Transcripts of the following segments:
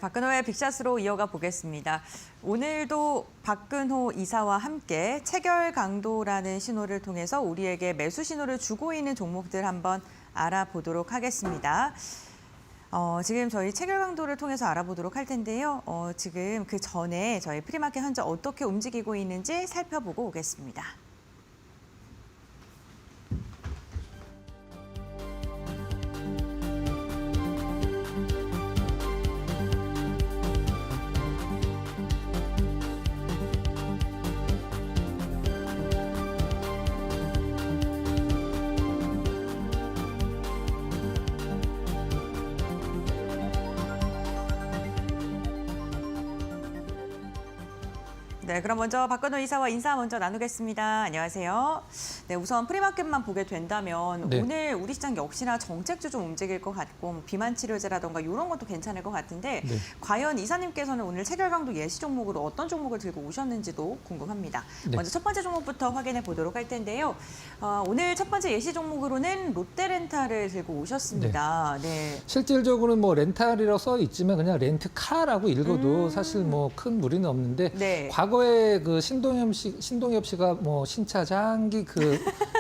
박근호의 빅샷으로 이어가 보겠습니다. 오늘도 박근호 이사와 함께 체결 강도라는 신호를 통해서 우리에게 매수 신호를 주고 있는 종목들 한번 알아보도록 하겠습니다. 지금 저희 체결 강도를 통해서 알아보도록 할 텐데요. 지금 그 전에 저희 프리마켓 현재 어떻게 움직이고 있는지 살펴보고 오겠습니다. 네, 그럼 먼저 박근호 이사와 인사 먼저 나누겠습니다. 안녕하세요. 네, 우선 프리마켓만 보게 된다면 네. 오늘 우리 시장 역시나 정책주 좀 움직일 것 같고 비만 치료제라던가 이런 것도 괜찮을 것 같은데 네. 과연 이사님께서는 오늘 체결 강도 예시 종목으로 어떤 종목을 들고 오셨는지도 궁금합니다. 네. 먼저 첫 번째 종목부터 확인해 보도록 할 텐데요. 오늘 첫 번째 예시 종목으로는 롯데렌탈을 들고 오셨습니다. 네. 실질적으로는 뭐 렌탈이라고 써 있지만 그냥 렌트카라고 읽어도 사실 뭐 큰 무리는 없는데 네. 과거에 그 신동엽 씨가 뭐 신차 장기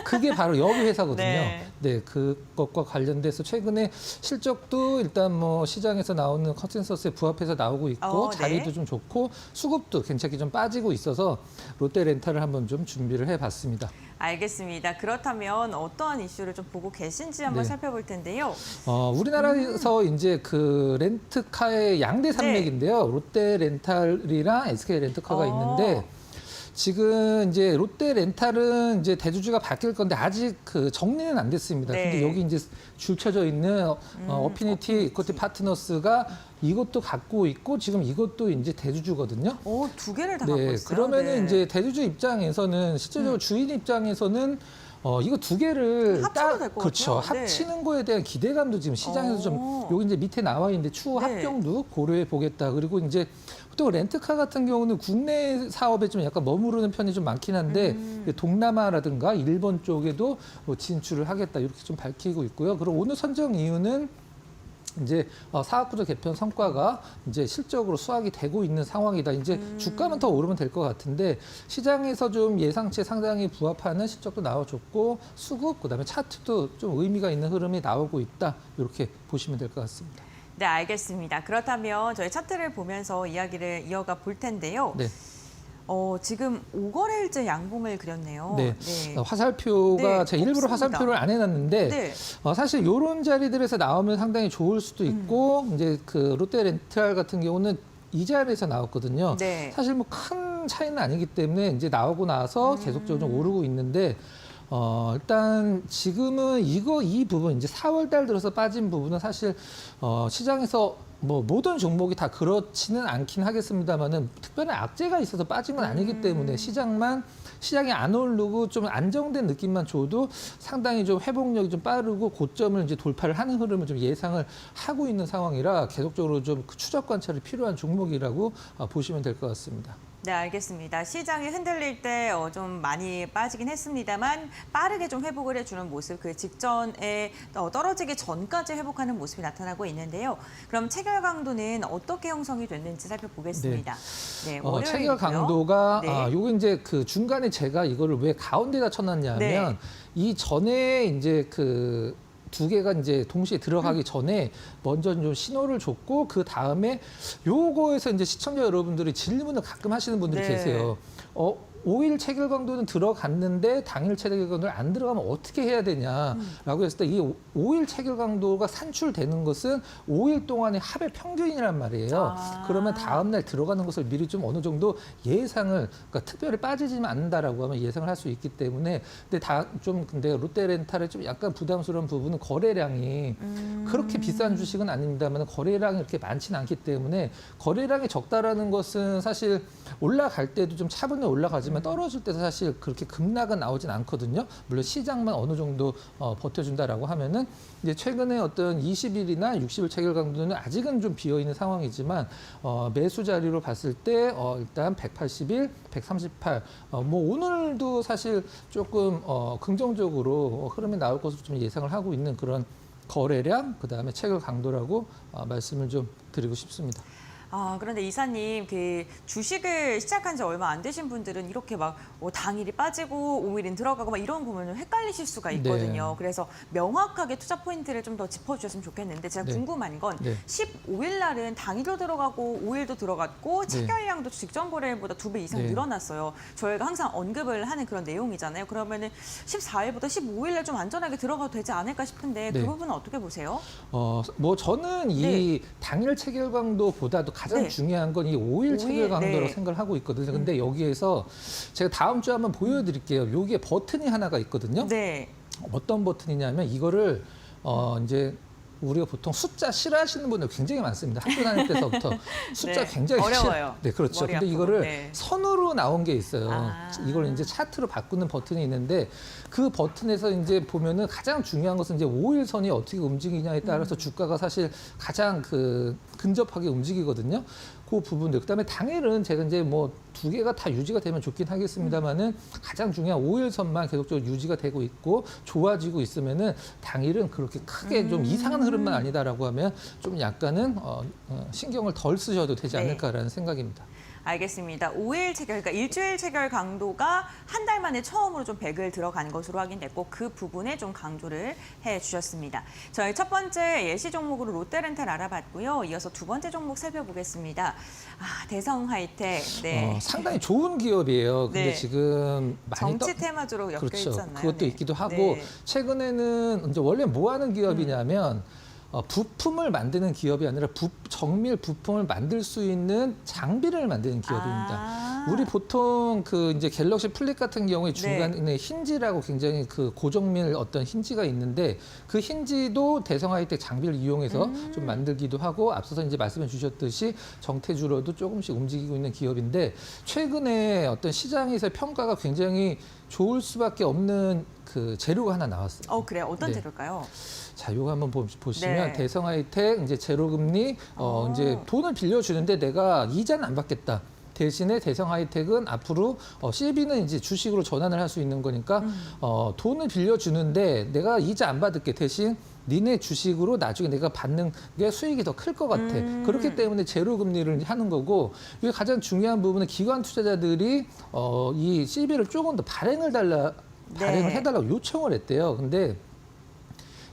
그게 바로 여기 회사거든요. 네. 네, 그것과 관련돼서 최근에 실적도 일단 뭐 시장에서 나오는 컨센서스에 부합해서 나오고 있고 네. 자리도 좀 좋고 수급도 괜찮게 좀 빠지고 있어서 롯데 렌탈을 한번 좀 준비를 해봤습니다. 알겠습니다. 그렇다면 어떠한 이슈를 좀 보고 계신지 한번 네. 살펴볼 텐데요. 우리나라에서 이제 그 렌트카의 양대 산맥인데요. 롯데 렌탈이랑 SK 렌트카가 있는데 지금 이제 롯데 렌탈은 이제 대주주가 바뀔 건데 아직 그 정리는 안 됐습니다. 네. 근데 여기 이제 줄쳐져 있는 어피니티 이코티 파트너스가 이것도 갖고 있고 지금 이것도 이제 대주주거든요. 두 개를 다 갖고 네, 있어요. 그러면은 네. 이제 대주주 입장에서는 실제적으로 주인 입장에서는 이거 두 개를 합쳐도 될것 그렇죠. 같아요. 네. 합치는 거에 대한 기대감도 지금 시장에서 좀 여기 이제 밑에 나와 있는데 추후 네. 합병도 고려해 보겠다. 그리고 이제 또 렌트카 같은 경우는 국내 사업에 좀 약간 머무르는 편이 좀 많긴 한데 동남아라든가 일본 쪽에도 진출을 하겠다 이렇게 좀 밝히고 있고요. 그리고 오늘 선정 이유는 이제 사업구조 개편 성과가 이제 실적으로 수확이 되고 있는 상황이다. 이제 주가만 더 오르면 될 것 같은데 시장에서 좀 예상치에 상당히 부합하는 실적도 나와줬고 수급 그다음에 차트도 좀 의미가 있는 흐름이 나오고 있다. 이렇게 보시면 될 것 같습니다. 네, 알겠습니다. 그렇다면 저희 차트를 보면서 이야기를 이어가 볼 텐데요. 네. 지금 5거래일째 양봉을 그렸네요. 네. 네. 화살표가 네, 제가 일부러 없습니다. 화살표를 안 해놨는데 네. 사실 이런 자리들에서 나오면 상당히 좋을 수도 있고 이제 그 롯데 렌탈 같은 경우는 이 자리에서 나왔거든요. 네. 사실 뭐 큰 차이는 아니기 때문에 이제 나오고 나서 계속적으로 좀 오르고 있는데 일단 지금은 이 부분 이제 4월 달 들어서 빠진 부분은 사실 시장에서 뭐 모든 종목이 다 그렇지는 않긴 하겠습니다만은 특별한 악재가 있어서 빠진 건 아니기 때문에 시장이 안 오르고 좀 안정된 느낌만 줘도 상당히 좀 회복력이 좀 빠르고 고점을 이제 돌파를 하는 흐름을 좀 예상을 하고 있는 상황이라 계속적으로 좀 추적 관찰이 필요한 종목이라고 보시면 될 것 같습니다. 네, 알겠습니다. 시장이 흔들릴 때 좀 많이 빠지긴 했습니다만 빠르게 좀 회복을 해주는 모습, 그 직전에 떨어지기 전까지 회복하는 모습이 나타나고 있는데요. 그럼 체결 강도는 어떻게 형성이 됐는지 살펴보겠습니다. 네, 월요일이고요. 체결 강도가 네. 요거 이제 그 중간에 제가 이거를 왜 가운데다 쳐놨냐면 네. 이 전에 이제 그 두 개가 이제 동시에 들어가기 전에 먼저 좀 신호를 줬고 그 다음에 요거에서 이제 시청자 여러분들이 질문을 가끔 하시는 분들이 네. 계세요. 5일 체결 강도는 들어갔는데 당일 체결 강도를 안 들어가면 어떻게 해야 되냐라고 했을 때 이 5일 체결 강도가 산출되는 것은 5일 동안의 합의 평균이란 말이에요. 그러면 다음 날 들어가는 것을 미리 좀 어느 정도 예상을 그러니까 특별히 빠지지만 않는다라고 하면 예상을 할 수 있기 때문에 근데 롯데 렌탈에 좀 약간 부담스러운 부분은 거래량이 그렇게 비싼 주식은 아닙니다만 거래량이 이렇게 많지는 않기 때문에 거래량이 적다라는 것은 사실 올라갈 때도 좀 차분히 올라가지만 떨어질 때도 사실 그렇게 급락은 나오진 않거든요. 물론 시장만 어느 정도 버텨준다라고 하면은 이제 최근에 어떤 20일이나 60일 체결 강도는 아직은 좀 비어 있는 상황이지만 매수 자리로 봤을 때 일단 181, 138. 뭐 오늘도 사실 조금 긍정적으로 흐름이 나올 것으로 좀 예상을 하고 있는 그런 거래량, 그다음에 체결 강도라고 말씀을 좀 드리고 싶습니다. 그런데 이사님, 그 주식을 시작한 지 얼마 안 되신 분들은 이렇게 막 당일이 빠지고 5일인 들어가고 막 이런 거 보면 헷갈리실 수가 있거든요. 네. 그래서 명확하게 투자 포인트를 좀 더 짚어주셨으면 좋겠는데 제가 네. 궁금한 건 네. 15일 날은 당일도 들어가고 5일도 들어갔고 네. 체결량도 직전 거래일보다 2배 이상 네. 늘어났어요. 저희가 항상 언급을 하는 그런 내용이잖아요. 그러면은 14일보다 15일 날 좀 안전하게 들어가도 되지 않을까 싶은데 그 네. 부분은 어떻게 보세요? 뭐 저는 이 당일 체결 강도보다도 가장 네. 중요한 건 이 5일 체결 강도라고 네. 생각을 하고 있거든요. 근데 여기에서 제가 다음 주에 한번 보여드릴게요. 여기에 버튼이 하나가 있거든요. 네. 어떤 버튼이냐면 이거를 이제 우리가 보통 숫자 싫어하시는 분들 굉장히 많습니다. 학교 다닐 때서부터 숫자 네, 굉장히 어려워요. 네, 그렇죠. 머리 근데 아프고, 이거를 네. 선으로 나온 게 있어요. 아. 이걸 이제 차트로 바꾸는 버튼이 있는데 그 버튼에서 이제 보면은 가장 중요한 것은 이제 5일 선이 어떻게 움직이냐에 따라서 주가가 사실 가장 근접하게 움직이거든요. 그 부분들. 그다음에 당일은 제가 이제 뭐 두 개가 다 유지가 되면 좋긴 하겠습니다만은 가장 중요한 5일 선만 계속적으로 유지가 되고 있고 좋아지고 있으면은 당일은 그렇게 크게 좀 이상한 흐름만 아니다라고 하면 좀 약간은 신경을 덜 쓰셔도 되지 네. 않을까라는 생각입니다. 알겠습니다. 5일 체결, 그러니까 일주일 체결 강도가 한 달 만에 처음으로 좀 100을 들어간 것으로 확인됐고 그 부분에 좀 강조를 해주셨습니다. 저희 첫 번째 예시 종목으로 롯데렌탈 알아봤고요. 이어서 두 번째 종목 살펴보겠습니다. 대성 하이텍. 네. 상당히 좋은 기업이에요. 근데 네. 지금 많이 정치 테마주로 엮여 그렇죠. 있잖아요. 그것도 네. 있기도 하고 네. 최근에는 이제 원래 뭐 하는 기업이냐면 부품을 만드는 기업이 아니라 정밀 부품을 만들 수 있는 장비를 만드는 기업입니다. 우리 보통 그 이제 갤럭시 플립 같은 경우에 중간에 힌지라고 굉장히 그 고정밀 어떤 힌지가 있는데 그 힌지도 대성 하이텍 장비를 이용해서 좀 만들기도 하고 앞서서 이제 말씀해 주셨듯이 정태주로도 조금씩 움직이고 있는 기업인데 최근에 어떤 시장에서 평가가 굉장히 좋을 수밖에 없는 그 재료가 하나 나왔어요. 그래요? 어떤 네. 재료일까요? 자, 요거 한번 보시면 네. 대성 하이텍 이제 제로금리 이제 돈을 빌려주는데 내가 이자는 안 받겠다. 대신에 대성 하이텍은 앞으로 CB는 이제 주식으로 전환을 할 수 있는 거니까 돈을 빌려주는데 내가 이자 안 받을게. 대신 니네 주식으로 나중에 내가 받는 게 수익이 더 클 것 같아. 그렇기 때문에 제로 금리를 하는 거고 이게 가장 중요한 부분은 기관 투자자들이 이 CB를 조금 더 발행을 해달라고 요청을 했대요. 근데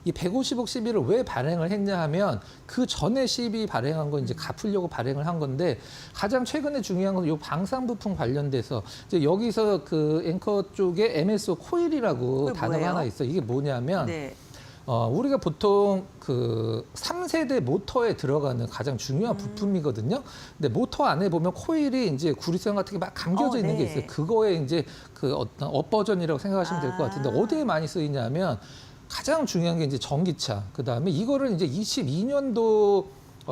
이 150억 CB를 왜 발행을 했냐 하면 그 전에 CB 발행한 건 이제 갚으려고 발행을 한 건데 가장 최근에 중요한 건 이 방산 부품 관련돼서 이제 여기서 그 앵커 쪽에 MSO 코일이라고 단어가 뭐예요? 하나 있어요. 이게 뭐냐면 네. 우리가 보통 그 3세대 모터에 들어가는 가장 중요한 부품이거든요. 근데 모터 안에 보면 코일이 이제 구리선 같은 게 막 감겨져 있는 게 있어요. 그거에 이제 그 어떤 업버전이라고 생각하시면 될 것 같은데 어디에 많이 쓰이냐면 가장 중요한 게 이제 전기차. 그다음에 이거를 이제 22년도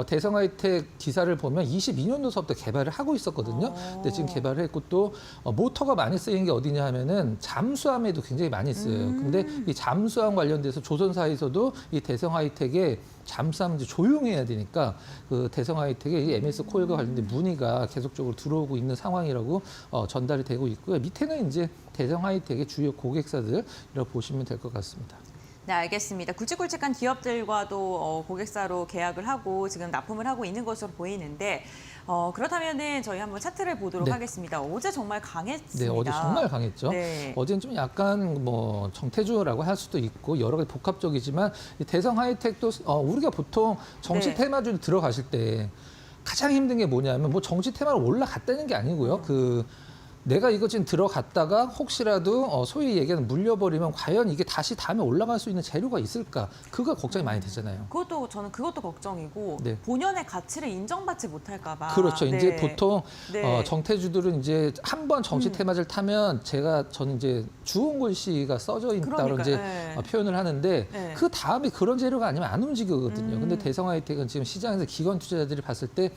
대성 하이텍 기사를 보면 22년도서부터 개발을 하고 있었거든요. 근데 지금 개발을 했고 또 모터가 많이 쓰이는 게 어디냐 하면은 잠수함에도 굉장히 많이 쓰여요. 근데 이 잠수함 관련돼서 조선사에서도 이 대성 하이텍의 잠수함 이제 조용해야 되니까 그 대성 하이텍의 이 MS 코일과 관련된 문의가 계속적으로 들어오고 있는 상황이라고 전달이 되고 있고요. 밑에는 이제 대성 하이텍의 주요 고객사들이라고 보시면 될 것 같습니다. 네, 알겠습니다. 굵직굵직한 기업들과도 고객사로 계약을 하고 지금 납품을 하고 있는 것으로 보이는데 그렇다면은 저희 한번 차트를 보도록 네. 하겠습니다. 어제 정말 강했습니다. 네, 어제 정말 강했죠. 네. 어제는 좀 약간 뭐 정태주라고 할 수도 있고 여러 가지 복합적이지만 이 대성 하이텍도 우리가 보통 정치 네. 테마주 들어가실 때 가장 힘든 게 뭐냐면 뭐 정치 테마로 올라갔다는 게 아니고요. 내가 이거 지금 들어갔다가 혹시라도 소위 얘기하는 물려버리면 과연 이게 다시 다음에 올라갈 수 있는 재료가 있을까? 그거 걱정이 많이 되잖아요. 저는 그것도 걱정이고 네. 본연의 가치를 인정받지 못할까 봐. 그렇죠. 네. 이제 보통 네. 정태주들은 이제 한 번 정치 테마주를 타면 저는 이제 주홍골 씨가 써져 있다고 그러니까요. 이제 네. 표현을 하는데 네. 그 다음에 그런 재료가 아니면 안 움직이거든요. 근데 대성 하이텍은 지금 시장에서 기관 투자자들이 봤을 때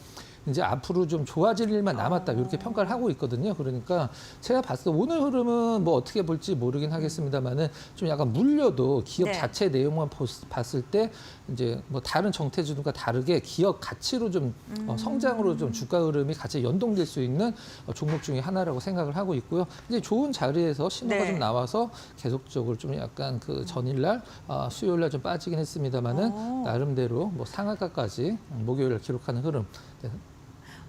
이제 앞으로 좀 좋아질 일만 남았다 이렇게 평가를 하고 있거든요. 그러니까 제가 봤을 때 오늘 흐름은 뭐 어떻게 볼지 모르긴 하겠습니다만은 좀 약간 물려도 기업 네. 자체 내용만 봤을 때 이제 뭐 다른 정태주들과 다르게 기업 가치로 좀 성장으로 좀 주가 흐름이 같이 연동될 수 있는 종목 중에 하나라고 생각을 하고 있고요. 이제 좋은 자리에서 신호가 네. 좀 나와서 계속적으로 좀 약간 그 전일날 수요일날 좀 빠지긴 했습니다만은 나름대로 뭐 상한가까지 목요일날 기록하는 흐름.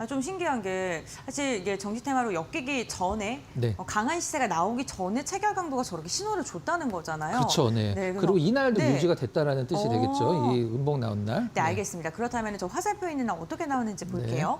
좀 신기한 게 사실 이게 정시 테마로 엮이기 전에 네. 강한 시세가 나오기 전에 체결 강도가 저렇게 신호를 줬다는 거잖아요. 그렇죠. 네. 그래서- 그리고 이날도 네. 유지가 됐다라는 뜻이 되겠죠. 이 음봉 나온 날. 네, 알겠습니다. 그렇다면 저 화살표 있는 날 어떻게 나오는지 볼게요.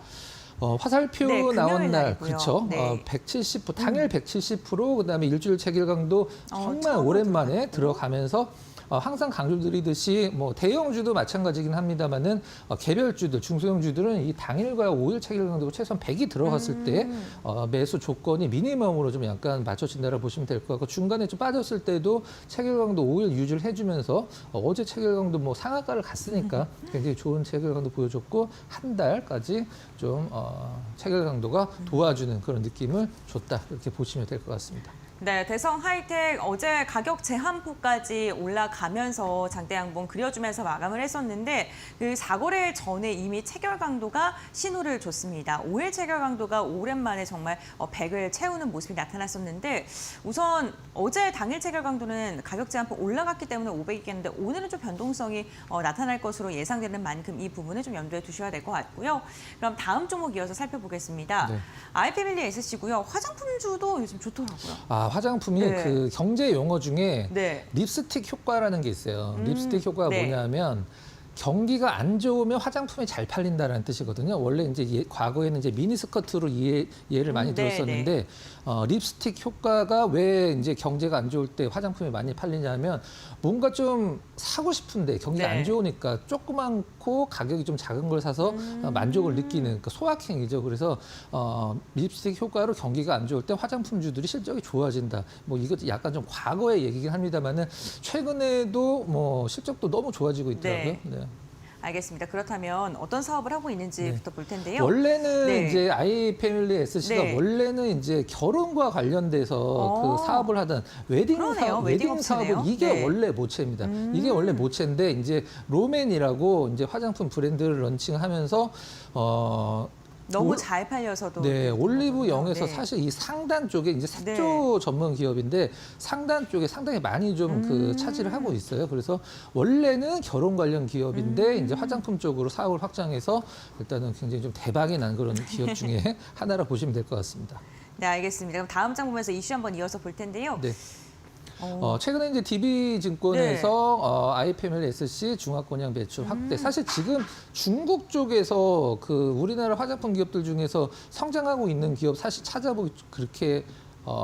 화살표 네, 금요일 나온 날, 날이고요. 그렇죠. 네. 170%, 당일 170%, 그다음에 일주일 체결 강도 정말 처음으로 오랜만에 들어갔고. 들어가면서 항상 강조드리듯이 뭐 대형주도 마찬가지긴 합니다만은 개별주들, 중소형주들은 이 당일과 5일 체결 강도가 최소한 100이 들어갔을 때 매수 조건이 미니멈으로 좀 약간 맞춰진다고 보시면 될 것 같고 중간에 좀 빠졌을 때도 체결 강도 5일 유지를 해주면서 어제 체결 강도 뭐 상한가를 갔으니까 굉장히 좋은 체결 강도 보여줬고 한 달까지 좀 체결 강도가 도와주는 그런 느낌을 줬다 이렇게 보시면 될 것 같습니다. 네, 대성 하이텍 어제 가격 제한포까지 올라가면서 장대 양봉 그려주면서 마감을 했었는데 그 4거래 전에 이미 체결 강도가 신호를 줬습니다. 5일 체결 강도가 오랜만에 정말 100을 채우는 모습이 나타났었는데 우선 어제 당일 체결 강도는 가격 제한포 올라갔기 때문에 500이겠는데 오늘은 좀 변동성이 나타날 것으로 예상되는 만큼 이 부분을 좀 염두에 두셔야 될 것 같고요. 그럼 다음 종목 이어서 살펴보겠습니다. 네. 아이패밀리 SC고요. 화장품주도 요즘 좋더라고요. 화장품이 네. 그 경제 용어 중에 네. 립스틱 효과라는 게 있어요. 립스틱 효과가 네. 뭐냐면 경기가 안 좋으면 화장품이 잘 팔린다는 뜻이거든요. 원래 이제 과거에는 이제 미니스커트로 이해를 많이 네, 들었었는데 립스틱 효과가 왜 이제 경제가 안 좋을 때 화장품이 많이 팔리냐면 뭔가 좀 사고 싶은데 경기가 네. 안 좋으니까 조그맣고 가격이 좀 작은 걸 사서 만족을 느끼는 그 소확행이죠. 그래서 립스틱 효과로 경기가 안 좋을 때 화장품주들이 실적이 좋아진다. 뭐 이것도 약간 좀 과거의 얘기긴 합니다만은 최근에도 뭐 실적도 너무 좋아지고 있더라고요. 네. 네. 알겠습니다. 그렇다면 어떤 사업을 하고 있는지부터 볼 텐데요. 원래는 네. 이제 아이패밀리 SC가 네. 원래는 이제 결혼과 관련돼서 그 사업을 하던 웨딩 그러네요. 사업, 웨딩 웨딩 사업은 업체네요. 이게 네. 원래 모체입니다. 이게 원래 모체인데 이제 로맨이라고 이제 화장품 브랜드를 런칭하면서 너무 잘 팔려서도 네, 올리브영에서 네. 사실 이 상단 쪽에 이제 색조 전문 기업인데 상단 쪽에 상당히 많이 좀 그 차지를 하고 있어요. 그래서 원래는 결혼 관련 기업인데 이제 화장품 쪽으로 사업을 확장해서 일단은 굉장히 좀 대박이 난 그런 기업 중에 하나라 보시면 될 것 같습니다. 네, 알겠습니다. 그럼 다음 장 보면서 이슈 한번 이어서 볼 텐데요. 네. 최근에 이제 DB증권에서 아이패밀리 SC 중화권양 매출 확대. 사실 지금 중국 쪽에서 그 우리나라 화장품 기업들 중에서 성장하고 있는 기업 사실 찾아보기 그렇게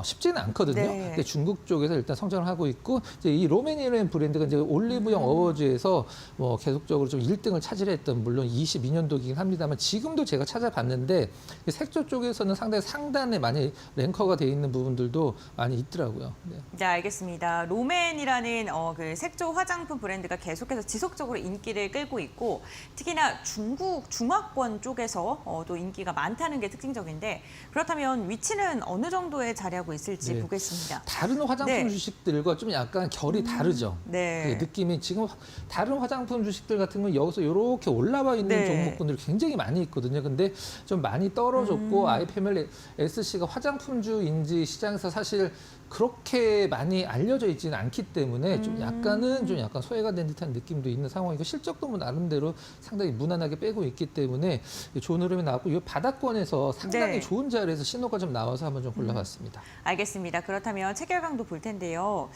쉽지는 않거든요. 네. 근데 중국 쪽에서 일단 성장을 하고 있고 이제 이 로맨이라는 브랜드가 이제 올리브영 어워즈에서 뭐 계속적으로 좀 1등을 차지했던 물론 22년도이긴 합니다만 지금도 제가 찾아봤는데 색조 쪽에서는 상당히 상단에 많이 랭커가 돼 있는 부분들도 많이 있더라고요. 네. 네, 알겠습니다. 로맨이라는 그 색조 화장품 브랜드가 계속해서 지속적으로 인기를 끌고 있고 특히나 중국 중화권 쪽에서 또 인기가 많다는 게 특징적인데 그렇다면 위치는 어느 정도에 자리하고 있을지 네. 보겠습니다. 다른 화장품 네. 주식들과 좀 약간 결이 다르죠. 네. 그 느낌이 지금 다른 화장품 주식들 같은 건 여기서 이렇게 올라와 있는 네. 종목군들이 굉장히 많이 있거든요. 근데 좀 많이 떨어졌고 아이패밀리 SC가 화장품주인지 시장에서 사실 그렇게 많이 알려져 있지는 않기 때문에 좀 약간은 좀 약간 소외가 된 듯한 느낌도 있는 상황이고 실적도 뭐 나름대로 상당히 무난하게 빼고 있기 때문에 좋은 흐름이 나왔고 이 바닥권에서 상당히 네. 좋은 자리에서 신호가 좀 나와서 한번 좀 골라봤습니다. 알겠습니다. 그렇다면 체결 강도 볼 텐데요.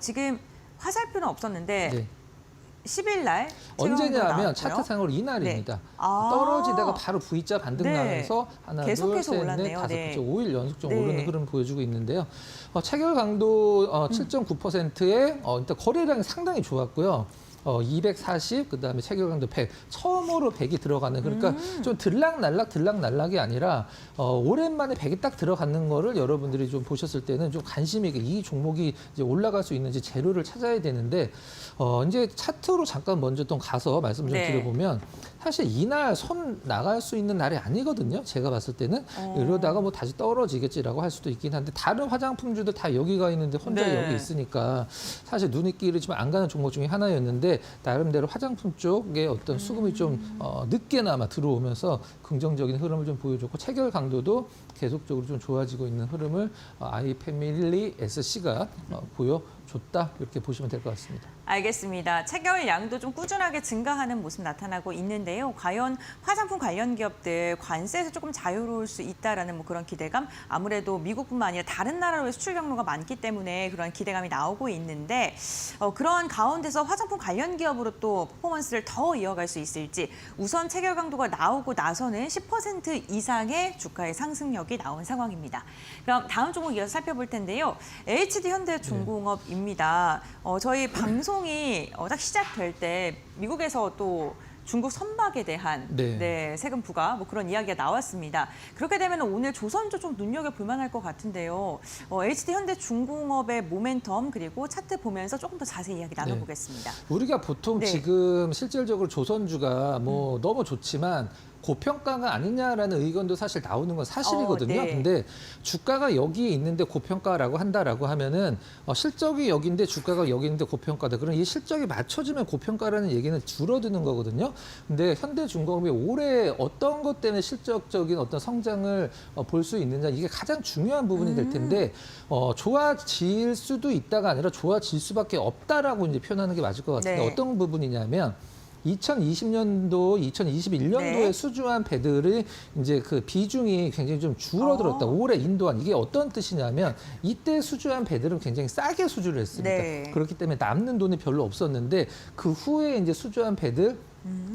지금 화살표는 없었는데 네. 10일 날 언제냐면 차트상으로 이날입니다. 네. 아. 떨어지다가 바로 V자 반등 네. 나면서 하나, 계속해서 둘, 셋, 넷, 올랐네요. 다섯, 네. 5일 연속 좀 네. 오르는 흐름 보여주고 있는데요. 체결 강도 7.9%에 일단 거래량이 상당히 좋았고요. 240, 그다음에 체결 강도 100. 처음으로 100이 들어가는 그러니까 좀 들락날락이 아니라 오랜만에 100이 딱 들어가는 거를 여러분들이 좀 보셨을 때는 좀 관심 있게 이 종목이 이제 올라갈 수 있는지 재료를 찾아야 되는데 이제 차트로 잠깐 먼저 좀 가서 말씀 좀 네. 드려보면 사실 이날 손 나갈 수 있는 날이 아니거든요. 제가 봤을 때는 이러다가 뭐 다시 떨어지겠지라고 할 수도 있긴 한데 다른 화장품주도 다 여기가 있는데 혼자 네. 여기 있으니까 사실 눈이 끼리지만 안 가는 종목 중에 하나였는데 나름대로 화장품 쪽에 어떤 수급이 좀 늦게나마 들어오면서 긍정적인 흐름을 좀 보여줬고 체결 강도도 계속적으로 좀 좋아지고 있는 흐름을 아이패밀리 SC가 보여주고 줬다 이렇게 보시면 될 것 같습니다. 알겠습니다. 체결 양도 좀 꾸준하게 증가하는 모습 나타나고 있는데요. 과연 화장품 관련 기업들 관세에서 조금 자유로울 수 있다라는 뭐 그런 기대감, 아무래도 미국뿐만 아니라 다른 나라로의 수출 경로가 많기 때문에 그런 기대감이 나오고 있는데 그런 가운데서 화장품 관련 기업으로 또 퍼포먼스를 더 이어갈 수 있을지, 우선 체결 강도가 나오고 나서는 10% 이상의 주가의 상승력이 나온 상황입니다. 그럼 다음 종목 이어서 살펴볼 텐데요. HD 현대중공업입니다. 저희 방송이 딱 시작될 때 미국에서 또 중국 선박에 대한 세금 부과 뭐 그런 이야기가 나왔습니다. 그렇게 되면 오늘 조선주 좀 눈여겨볼 만할 것 같은데요. HD 현대중공업의 모멘텀 그리고 차트 보면서 조금 더 자세히 이야기 나눠보겠습니다. 우리가 보통 지금 실질적으로 조선주가 뭐 너무 좋지만 고평가가 아니냐라는 의견도 사실 나오는 건 사실이거든요. 근데 주가가 여기에 있는데 고평가라고 한다라고 하면은 실적이 여기인데 주가가 여기 있는데 고평가다. 그럼 이 실적이 맞춰지면 고평가라는 얘기는 줄어드는 거거든요. 근데 현대중공업이 올해 어떤 것 때문에 실적적인 어떤 성장을 볼 수 있느냐, 이게 가장 중요한 부분이 될 텐데 좋아질 수도 있다가 아니라 좋아질 수밖에 없다라고 이제 표현하는 게 맞을 것 같은데 어떤 부분이냐면 2020년도, 2021년도에 수주한 배들이 이제 그 비중이 굉장히 좀 줄어들었다. 올해 인도한 이게 어떤 뜻이냐면 이때 수주한 배들은 굉장히 싸게 수주를 했습니다. 그렇기 때문에 남는 돈이 별로 없었는데 그 후에 이제 수주한 배들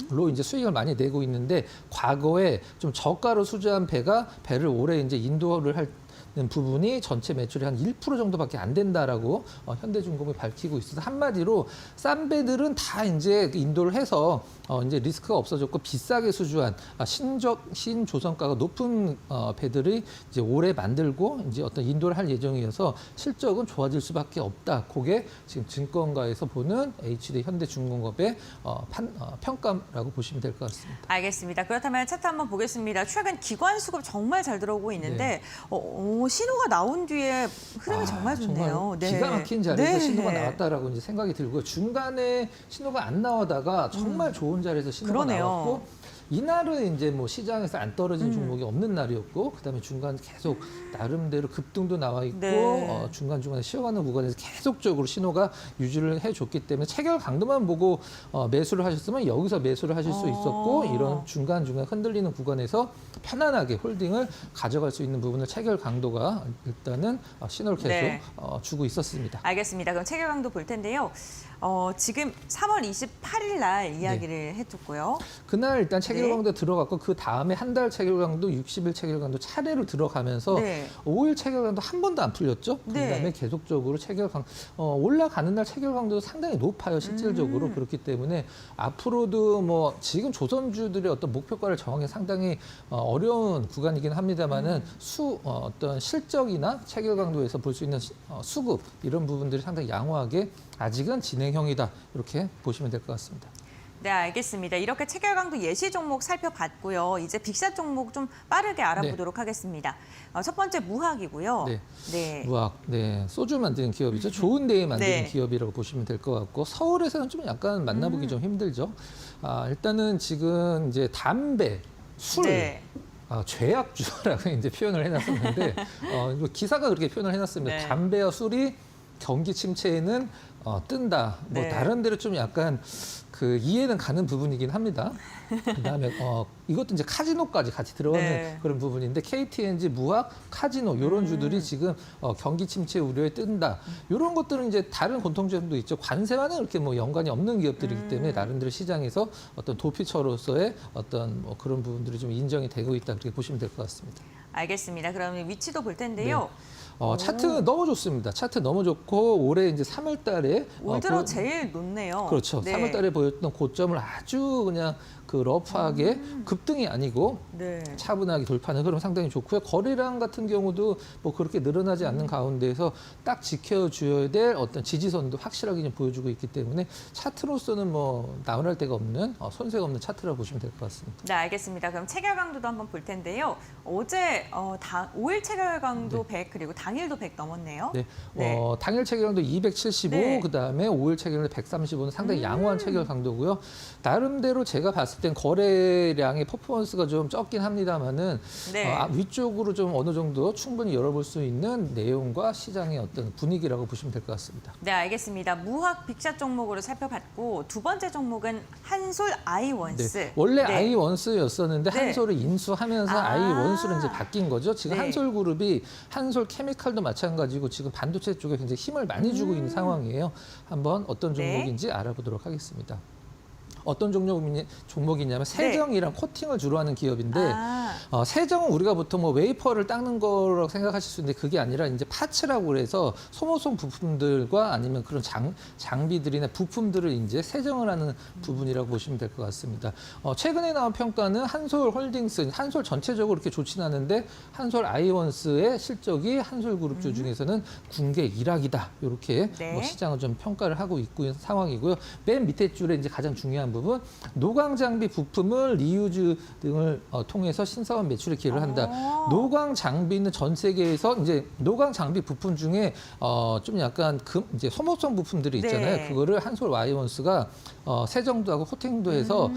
로 이제 수익을 많이 내고 있는데 과거에 좀 저가로 수주한 배를 올해 이제 인도를 할 부분이 전체 매출의 한 1% 정도밖에 안 된다라고 현대중공업이 밝히고 있어서 한마디로 싼 배들은 다 이제 인도를 해서 이제 리스크가 없어졌고 비싸게 수주한 신조선가가 높은 배들이 이제 올해 만들고 이제 어떤 인도를 할 예정이어서 실적은 좋아질 수밖에 없다. 그게 지금 증권가에서 보는 HD 현대중공업의 평가라고 보시면 될 것 같습니다. 알겠습니다. 그렇다면 차트 한번 보겠습니다. 최근 기관 수급 정말 잘 들어오고 있는데 신호가 나온 뒤에 흐름이 정말 좋네요. 정말 기가 막힌 자리에서 신호가 나왔다라고 이제 생각이 들고요. 중간에 신호가 안 나오다가 정말 좋은 자리에서 신호가 나왔고 이날은 이제 뭐 시장에서 안 떨어진 종목이 없는 날이었고 그다음에 중간 계속 나름대로 급등도 나와 있고 중간중간에 쉬어가는 구간에서 계속적으로 신호가 유지를 해줬기 때문에 체결 강도만 보고 매수를 하셨으면 여기서 매수를 하실 수 있었고 이런 중간중간 흔들리는 구간에서 편안하게 홀딩을 가져갈 수 있는 부분을 체결 강도가 일단은 신호를 계속 주고 있었습니다. 알겠습니다. 그럼 체결 강도 볼 텐데요. 지금 3월 28일 날 이야기를 해줬고요. 그날 일단 체결 강도 들어갔고 그 다음에 한 달 체결 강도, 60일 체결 강도 차례로 들어가면서 5일 체결 강도 한 번도 안 풀렸죠. 그다음에 계속적으로 체결 강 올라가는 날 체결 강도도 상당히 높아요. 실질적으로 그렇기 때문에 앞으로도 뭐 지금 조선주들의 어떤 목표가를 정하기 상당히 어려운 구간이긴 합니다만은 어떤 실적이나 체결 강도에서 볼 수 있는 수급 이런 부분들이 상당히 양호하게 아직은 진행형이다. 이렇게 보시면 될 것 같습니다. 네, 알겠습니다. 이렇게 체결 강도 예시 종목 살펴봤고요. 이제 빅샷 종목 좀 빠르게 알아보도록 하겠습니다. 첫 번째 무학이고요. 무학, 소주 만드는 기업이죠. 좋은 데에 만드는 기업이라고 보시면 될 것 같고 서울에서는 좀 약간 만나보기 좀 힘들죠. 일단은 지금 이제 담배, 술. 죄악주라고 이제 표현을 해놨었는데 기사가 그렇게 표현을 해놨습니다. 담배와 술이 경기 침체에는 뜬다. 뭐 나름대로 좀 약간 그 이해는 가는 부분이긴 합니다. 그다음에 이것도 이제 카지노까지 같이 들어가는 그런 부분인데 KTNG, 무학, 카지노 이런 주들이 지금 경기 침체 우려에 뜬다. 이런 것들은 이제 다른 공통점도 있죠. 관세와는 그렇게 뭐 연관이 없는 기업들이기 때문에 나름대로 시장에서 어떤 도피처로서의 어떤 뭐 그런 부분들이 좀 인정이 되고 있다. 그렇게 보시면 될 것 같습니다. 알겠습니다. 그럼 위치도 볼 텐데요. 차트 너무 좋습니다. 차트 너무 좋고 올해 이제 3월 달에 올 들어 제일 높네요. 그렇죠. 3월 달에 보였던 고점을 아주 그냥 그 러프하게 급등이 아니고 차분하게 돌파하는 흐름 상당히 좋고요. 거래량 같은 경우도 뭐 그렇게 늘어나지 않는 가운데에서 딱 지켜줘야 될 어떤 지지선도 확실하게 좀 보여주고 있기 때문에 차트로서는 뭐 나무랄 데가 없는 손색 없는 차트라고 보시면 될 것 같습니다. 네, 알겠습니다. 그럼 체결 강도도 한번 볼 텐데요. 어제 5일 체결 강도 100 그리고 당일도 100 넘었네요. 당일 체결 강도 275, 그다음에 5일 체결 강도 135는 상당히 양호한 체결 강도고요. 나름대로 제가 봤을 때 땐 거래량의 퍼포먼스가 좀 적긴 합니다만은 네. 위쪽으로 좀 어느 정도 충분히 열어볼 수 있는 내용과 시장의 어떤 분위기라고 보시면 될 것 같습니다. 네, 알겠습니다. 무학 빅샷 종목으로 살펴봤고 두 번째 종목은 한솔 아이원스. 네. 원래 네. 아이원스였었는데 네. 한솔을 인수하면서 아. 아이원스로 이제 바뀐 거죠. 지금 네. 한솔그룹이 한솔 케미칼도 마찬가지고 지금 반도체 쪽에 굉장히 힘을 많이 주고 있는 상황이에요. 한번 어떤 네. 종목인지 알아보도록 하겠습니다. 어떤 종목이냐면 세정이랑 코팅을 주로 하는 기업인데 세정은 우리가 보통 뭐 웨이퍼를 닦는 거라고 생각하실 수 있는데 그게 아니라 이제 파츠라고 그래서 소모성 부품들과 아니면 그런 장비들이나 부품들을 이제 세정을 하는 부분이라고 보시면 될 것 같습니다. 최근에 나온 평가는 한솔홀딩스, 한솔 전체적으로 그렇게 좋지는 않은데 한솔 아이원스의 실적이 한솔그룹주 중에서는 군계 1학이다. 이렇게 네. 뭐 시장은 좀 평가를 하고 있는 상황이고요. 맨 밑에 줄에 이제 가장 중요한 부분, 노광 장비 부품을 리유즈 등을 통해서 신사업 매출에 기여를 한다. 노광 장비는 전 세계에서 이제 노광 장비 부품 중에 좀 약간 이제 소모성 부품들이 있잖아요. 네. 그거를 한솔 와이원스가 세정도 하고 코팅도 해서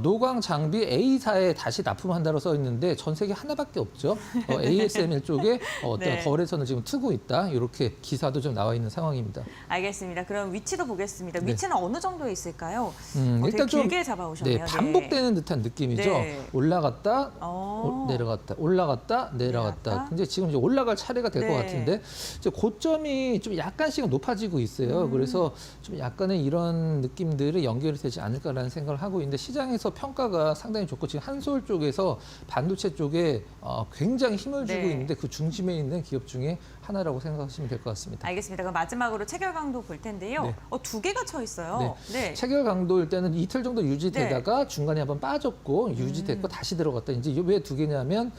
노광 장비 A사에 다시 납품한다고 써 있는데 전 세계 하나밖에 없죠. ASML 쪽에 어떤 네. 거래선을 지금 트고 있다. 이렇게 기사도 좀 나와 있는 상황입니다. 알겠습니다. 그럼 위치도 보겠습니다. 네. 위치는 어느 정도에 있을까요? 일단 되게 좀 길게 잡아오셨네요. 네, 반복되는 듯한 느낌이죠. 네. 올라갔다, 내려갔다. 올라갔다, 내려갔다. 근데 지금 이제 올라갈 차례가 될 것 네. 같은데 이제 고점이 좀 약간씩 높아지고 있어요. 그래서 좀 약간의 이런 느낌들이 연결이 되지 않을까라는 생각을 하고 있는데 시장에서 평가가 상당히 좋고 지금 한솔 쪽에서 반도체 쪽에 굉장히 힘을 주고 네. 있는데 그 중심에 있는 기업 중에 하나라고 생각하시면 될 것 같습니다. 알겠습니다. 그럼 마지막으로 체결 강도 볼 텐데요. 네. 두 개가 쳐 있어요. 네. 체결 강도일 때는 이틀 정도 유지되다가 중간에 한번 빠졌고 유지됐고 다시 들어갔다. 이제 왜 두 개냐면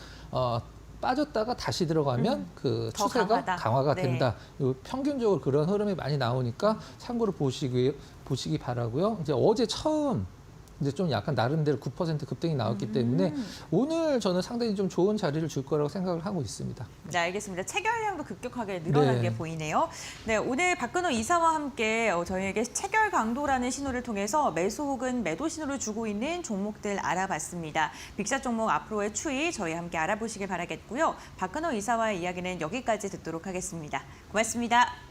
빠졌다가 다시 들어가면 그 더 추세가 강화가 네. 된다. 요 평균적으로 그런 흐름이 많이 나오니까 참고로 보시기 바라고요. 이제 어제 처음 이제 좀 약간 나름대로 9% 급등이 나왔기 때문에 오늘 저는 상당히 좀 좋은 자리를 줄 거라고 생각을 하고 있습니다. 네, 알겠습니다. 체결량도 급격하게 늘어난 네. 게 보이네요. 네, 오늘 박근호 이사와 함께 저희에게 체결 강도라는 신호를 통해서 매수 혹은 매도 신호를 주고 있는 종목들 알아봤습니다. 빅샷 종목 앞으로의 추이 저희 함께 알아보시길 바라겠고요. 박근호 이사와의 이야기는 여기까지 듣도록 하겠습니다. 고맙습니다.